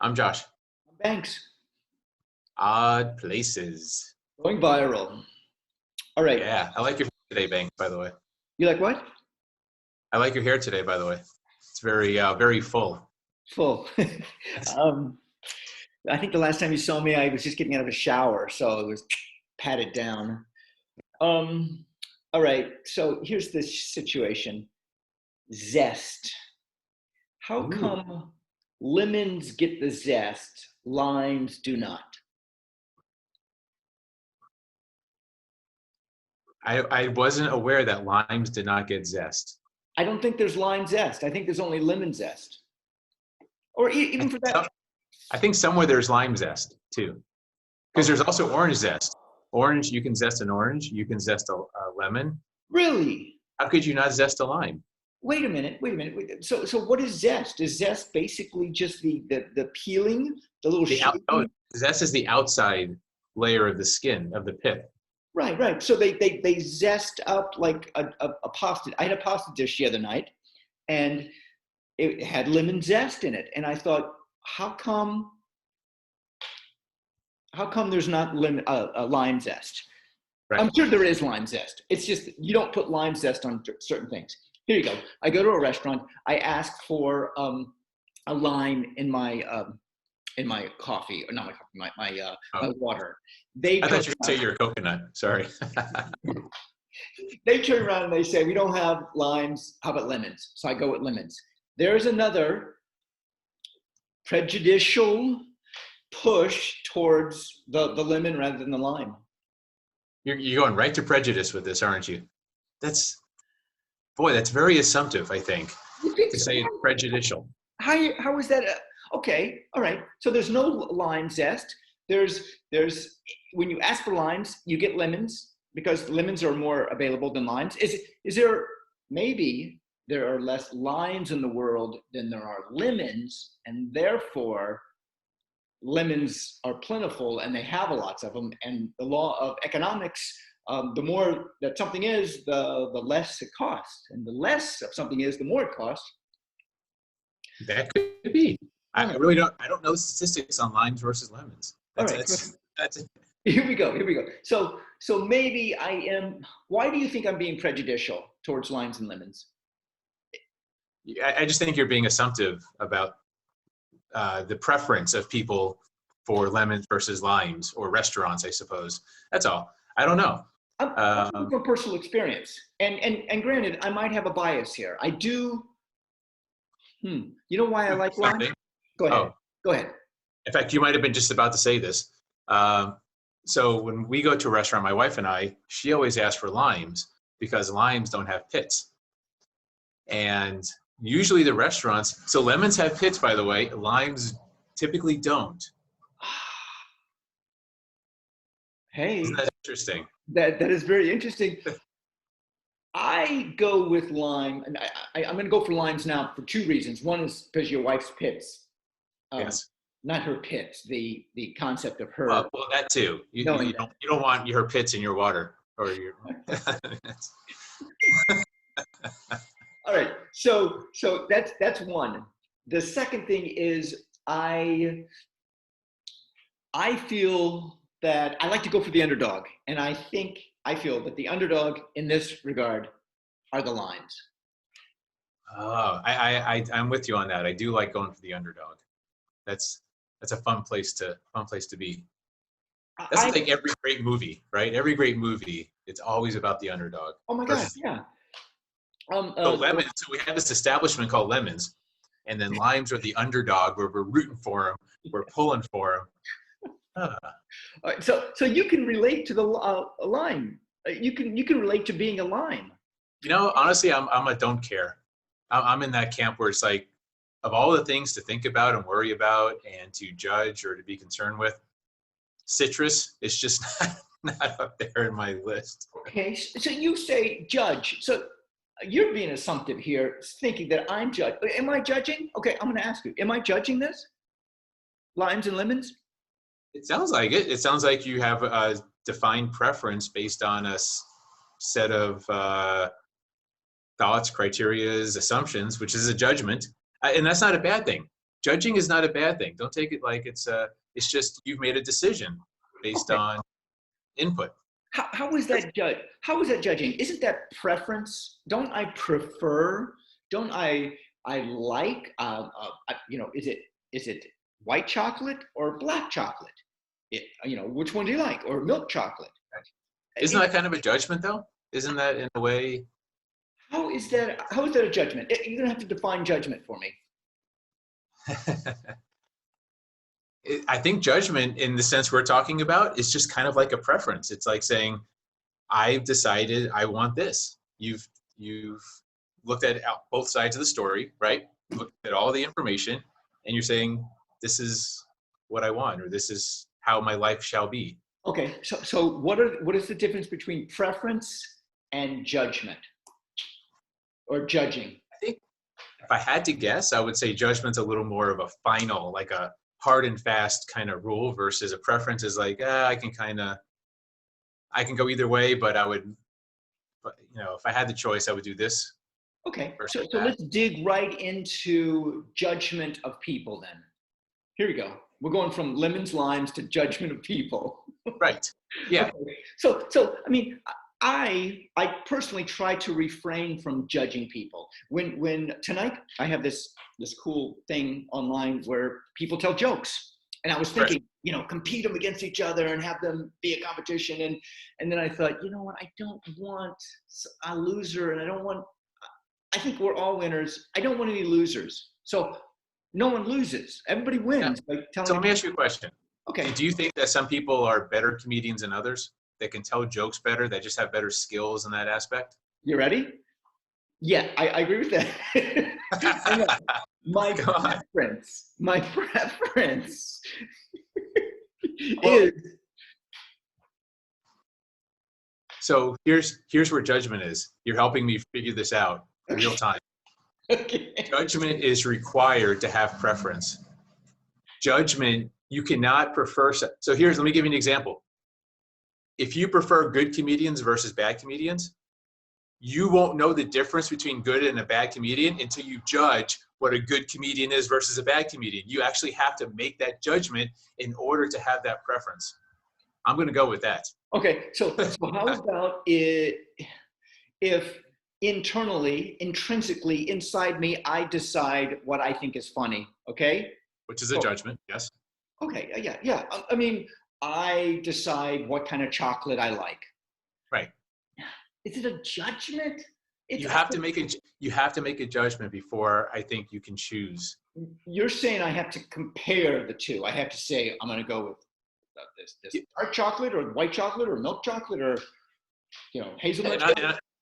I'm Josh. Thanks. Odd places. Going viral. All right. Yeah, I like your hair today, Bang, by the way. You like what? I like your hair today, by the way. It's very full. Full. um, I think the last time you saw me, I was just getting out of a shower, so it was patted down. Um, all right. So here's the situation. Zest. How Ooh. come lemons get the zest, limes do not? I wasn't aware that limes did not get zest. I don't think there's lime zest. I think there's only lemon zest. Or I even think, for that. I think somewhere there's lime zest, too. Because there's also orange zest. Orange, you can zest an orange. You can zest a lemon. Really? How could you not zest a lime? Wait a minute. So what is zest? Is zest basically just the peeling, the little shaping? Zest is the outside layer of the skin, of the pith. Right. So they zest up like a pasta. I had a pasta dish the other night, and it had lemon zest in it. And I thought, how come there's not lime zest? Right. I'm sure there is lime zest. It's just you don't put lime zest on certain things. Here you go. I go to a restaurant. I ask for a lime in my coffee, or not my coffee, my water. I thought you were going to say you're a coconut. Sorry. They turn around and they say, we don't have limes. How about lemons? So I go with lemons. There's another prejudicial push towards the lemon rather than the lime. You're going right to prejudice with this, aren't you? That's very assumptive, I think, to say it's prejudicial. How is that? Okay, all right. So there's no lime zest. There's when you ask for limes, you get lemons because lemons are more available than limes. Is there maybe there are less limes in the world than there are lemons, and therefore lemons are plentiful and they have lots of them. And the law of economics, the more that something is, the less it costs, and the less of something is, the more it costs. That could be. I really don't. I don't know statistics on limes versus lemons. That's Here we go. So maybe I am. Why do you think I'm being prejudicial towards limes and lemons? I just think you're being assumptive about the preference of people for lemons versus limes, or restaurants, I suppose. That's all. I don't know. I'm from personal experience, and granted, I might have a bias here. I do. You know why I like lime? Go ahead. Oh. Go ahead. In fact, you might have been just about to say this. So when we go to a restaurant, my wife and I, she always asks for limes because limes don't have pits. And usually the restaurants, so lemons have pits, by the way, limes typically don't. Hey. Isn't that interesting? That is very interesting. I go with lime, and I'm going to go for limes now for two reasons. One is because your wife's pits. Yes. Not her pits. The concept of her. Well, that too. You don't want her pits in your water or your. All right. So that's one. The second thing is I feel that I like to go for the underdog, and I feel that the underdog in this regard are the limes. Oh, I'm with you on that. I do like going for the underdog. That's a fun place to be. That's like every great movie, right? Every great movie, it's always about the underdog. Oh my God, yeah. So lemons. So we have this establishment called Lemons, and then limes are the underdog, where we're rooting for them, we're pulling for them. All right, so you can relate to the lime. You can relate to being a lime. You know, honestly, I'm a don't care. I'm in that camp where it's like, of all the things to think about and worry about and to judge or to be concerned with, citrus is just not up there in my list. Okay, so you say judge. So you're being assumptive here, thinking that I'm judging. Am I judging? Okay, I'm going to ask you, am I judging this? Limes and lemons? It sounds like it. It sounds like you have a defined preference based on a set of thoughts, criterias, assumptions, which is a judgment. And that's not a bad thing. judging is not a bad thing. Don't take it like it's just you've made a decision based Okay. on input. How is that judge? How is that judging? Isn't that preference? Don't I prefer? Don't I like? Is it white chocolate or black chocolate? Which one do you like? Or milk chocolate? Isn't that kind of a judgment though? Isn't that in a way? How is that? How is that a judgment? You're gonna have to define judgment for me. I think judgment in the sense we're talking about is just kind of like a preference. It's like saying, I've decided I want this. You've looked at both sides of the story, right? Looked at all the information, and you're saying, this is what I want, or this is how my life shall be. Okay, so what is the difference between preference and judgment, or judging? I think if I had to guess, I would say judgment's a little more of a final, like a hard and fast kind of rule, versus a preference is like, I can go either way, but if I had the choice, I would do this. Okay, so let's dig right into judgment of people then. Here we go. We're going from lemons, limes to judgment of people. Right. Yeah. Okay. So I mean, I personally try to refrain from judging people. When tonight I have this cool thing online where people tell jokes, and I was thinking, compete them against each other and have them be a competition, and then I thought, you know what, I don't want a loser, and I think we're all winners. I don't want any losers. So no one loses. Everybody wins. Yeah. So let me ask you a question. Okay. Do you think that some people are better comedians than others, that can tell jokes better, that just have better skills in that aspect? You ready? Yeah, I agree with that. I know. My preference is. So here's where judgment is. You're helping me figure this out in real time. Okay. Judgment is required to have preference. Judgment, you cannot prefer. So let me give you an example. If you prefer good comedians versus bad comedians, you won't know the difference between good and a bad comedian until you judge what a good comedian is versus a bad comedian. You actually have to make that judgment in order to have that preference. I'm going to go with that. Okay, so how about if internally, intrinsically, inside me, I decide what I think is funny, okay? Which is a judgment, yes. Okay, yeah. I mean, I decide what kind of chocolate I like. Right. Is it a judgment? You have to make a judgment before I think you can choose. You're saying I have to compare the two. I have to say, I'm going to go with this dark chocolate or white chocolate or milk chocolate or hazelnut.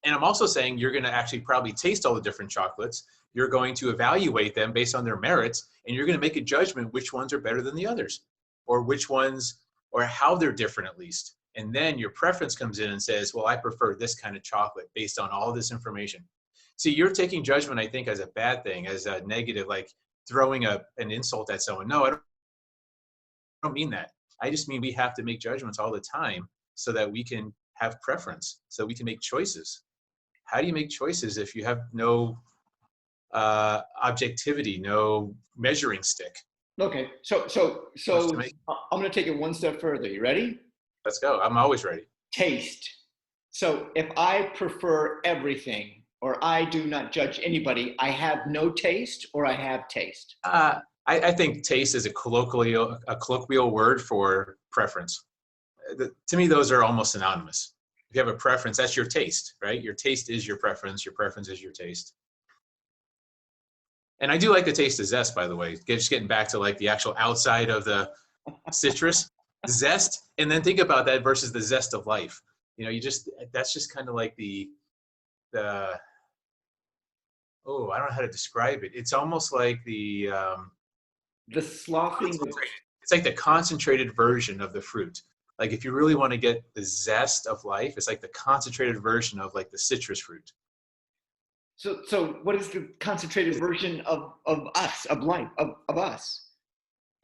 And I'm also saying you're going to actually probably taste all the different chocolates. You're going to evaluate them based on their merits, and you're going to make a judgment which ones are better than the others, or which ones, or how they're different at least. And then your preference comes in and says, well, I prefer this kind of chocolate based on all this information. See, you're taking judgment, I think, as a bad thing, as a negative, like throwing an insult at someone. No, I don't mean that. I just mean we have to make judgments all the time so that we can have preference, so we can make choices. How do you make choices if you have no objectivity, no measuring stick? Okay, so I'm going to take it one step further. You ready? Let's go. I'm always ready. Taste. So if I prefer everything, or I do not judge anybody, I have no taste, or I have taste. I think taste is a colloquial word for preference. To me, those are almost synonymous. If you have a preference, that's your taste, right? Your taste is your preference. Your preference is your taste. And I do like the taste of zest, by the way. Just getting back to like the actual outside of the citrus, zest, and then think about that versus the zest of life. That's just kind of like the I don't know how to describe it. It's almost like the sloughing. It's like the concentrated version of the fruit. Like if you really want to get the zest of life, it's like the concentrated version of like the citrus fruit. So what is the concentrated version of us, of life, of us?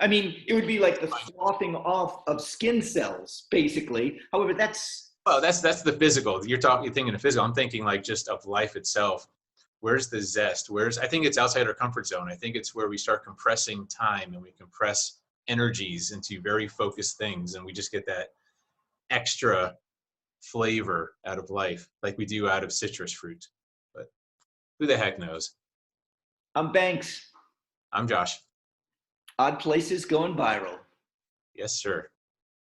I mean, it would be like the sloughing off of skin cells, basically. However, that's the physical. You're thinking of physical. I'm thinking like just of life itself. where's the zest? I think it's outside our comfort zone. I think it's where we start compressing time and we compress energies into very focused things. And we just get that extra flavor out of life like we do out of citrus fruit. But who the heck knows? I'm Banks. I'm Josh. Odd Places Going Viral. Yes, sir.